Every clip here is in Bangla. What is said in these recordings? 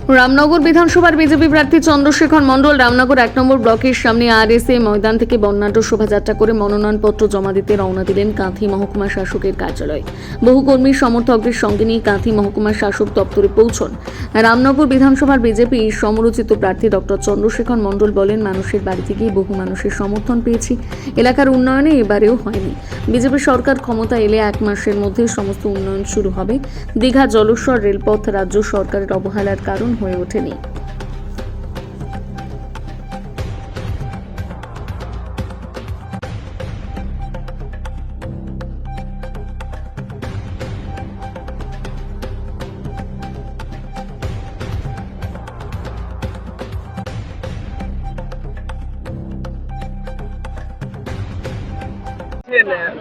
রামনগর বিধানসভার বিজেপি প্রার্থী চন্দ্রশেখর মণ্ডল রামনগর 1 নম্বর ব্লকের সামনে আরএসএ ময়দান থেকে বর্ণাঢ্য শোভাযাত্রা করে মনোনয়নপত্র জমা দিতে রওনা দিলেন কাঁথি মহকুমা শাসকের কার্যালয়ে। বহু কর্মী সমর্থকদের সঙ্গে নিয়ে কাঁথি মহকুমা শাসক দপ্তরে পৌঁছন রামনগর বিধানসভার বিজেপি সমরচিত প্রার্থী ডক্টর চন্দ্রশেখর মণ্ডল। বলেন, মানুষের বাড়ি থেকেই বহু মানুষের সমর্থন পেয়েছি। এলাকার উন্নয়নে এবারেও হয়নি। বিজেপি সরকার ক্ষমতা এলে 1 মাসের মধ্যে সমস্ত উন্নয়ন শুরু হবে। দীঘা জলস্বর রেলপথ রাজ্য সরকারের অবহেলার কারণ হয়ে ওঠেনি।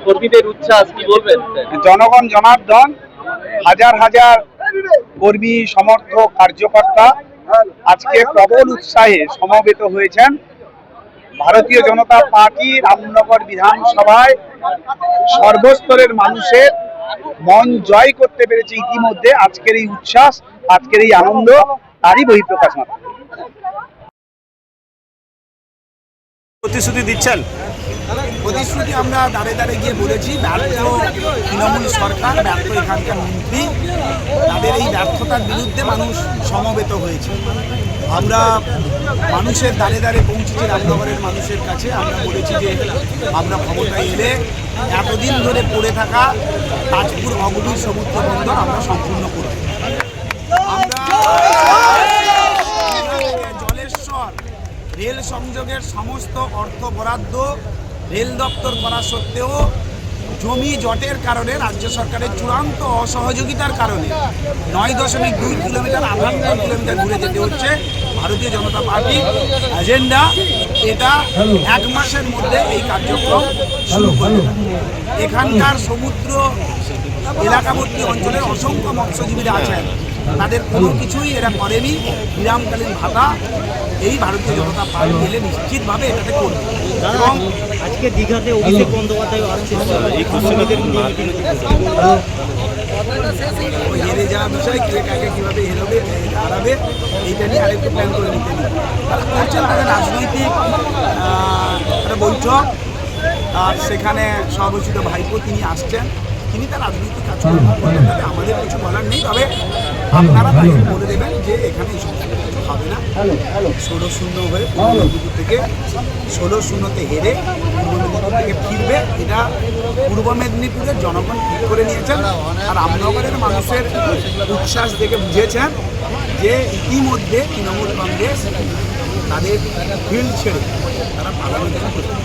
কর্মীদের উচ্ছ্বাস কি বলবেন? জনগণ জনার্দন, হাজার হাজার কর্মী সমর্থক কার্যকর্তা আজকে প্রবল উৎসাহে সমবেত হয়েছেন। ভারতীয় জনতা পার্টি রামনগর বিধানসভায় সর্বস্তরের মানুষের মন জয় করতে পেরেছে ইতিমধ্যে। আজকের এই উচ্ছ্বাস, আজকের এই আনন্দ তারই বহিঃপ্রকাশ মাত্র। প্রতিশ্রুতি দিচ্ছেন? প্রতিশ্রুতি আমরা দাঁড়ে দাঁড়ে গিয়ে বলেছি। ব্যর্থ তৃণমূল সরকার, ব্যর্থ এখানকার মন্ত্রী, তাদের এই ব্যর্থতার বিরুদ্ধে মানুষ সমবেত হয়েছে। আমরা মানুষের দাঁড়ে দাঁড়ে পৌঁছেছি রামনগরের মানুষের কাছে। আমরা বলেছি যে আমরা ক্ষমতায় এলে এতদিন ধরে পড়ে থাকা তাজপুর অগভীর সমুদ্র বন্দর আমরা সম্পূর্ণ করব। আমরা জলেশ্বর রেল সংযোগের সমস্ত অর্থ বরাদ্দ রেল দপ্তর করা সত্ত্বেও জমি জটের কারণে রাজ্য সরকারের চূড়ান্ত অসহযোগিতার কারণে 9.2 কিলোমিটার 58 কিলোমিটার ঘুরে যেতে হচ্ছে। ভারতীয় জনতা পার্টির এজেন্ডা এটা 1 মাসের মধ্যে এই কার্যক্রম শুরু করবে। এখানকার সমুদ্র এলাকাবর্তী অঞ্চলের অসংখ্য মৎস্যজীবীরা আছেন, তাদের কোনো কিছুই এরা করেনি। বিরামকালীন ভাতা এই ভারতীয় জনতা পার্টি এলে নিশ্চিতভাবে এটাতে করবে। এবং আজকে দীঘাতে অভিষেক বন্দ্যোপাধ্যায় আসছে, এই কৃষকদের হেরে যাওয়া বিষয়, কে কাকে কীভাবে হারাবে এইটা নিয়ে আরেকটু প্ল্যান করে নিতে হবে। তারা করছেন তাদের রাজনৈতিক একটা বৈঠক, আর সেখানে সর্বচিত ভাইপো তিনি আসছেন, তিনি তার রাজনৈতিক কাজকর্ম করবেন। তবে আমাদের কিছু বলার নেই। তবে আপনারা তাই বলে দেবেন যে এখানে এই সমস্ত কিছু হবে না। 16-0 হয়ে পূর্ব মেদিনীপুর থেকে 16-0-তে হেরে পূর্ব মেদিনীপুর থেকে ফিরবে, এটা পূর্ব মেদিনীপুরের জনগণ ঠিক করে নিয়েছেন। আর রামনগরের মানুষের উচ্ছ্বাস দেখে বুঝেছেন যে ইতিমধ্যে তৃণমূল কংগ্রেস তাদের ফিল্ড ছেড়ে তারা পালানোর জন্য প্রস্তুত।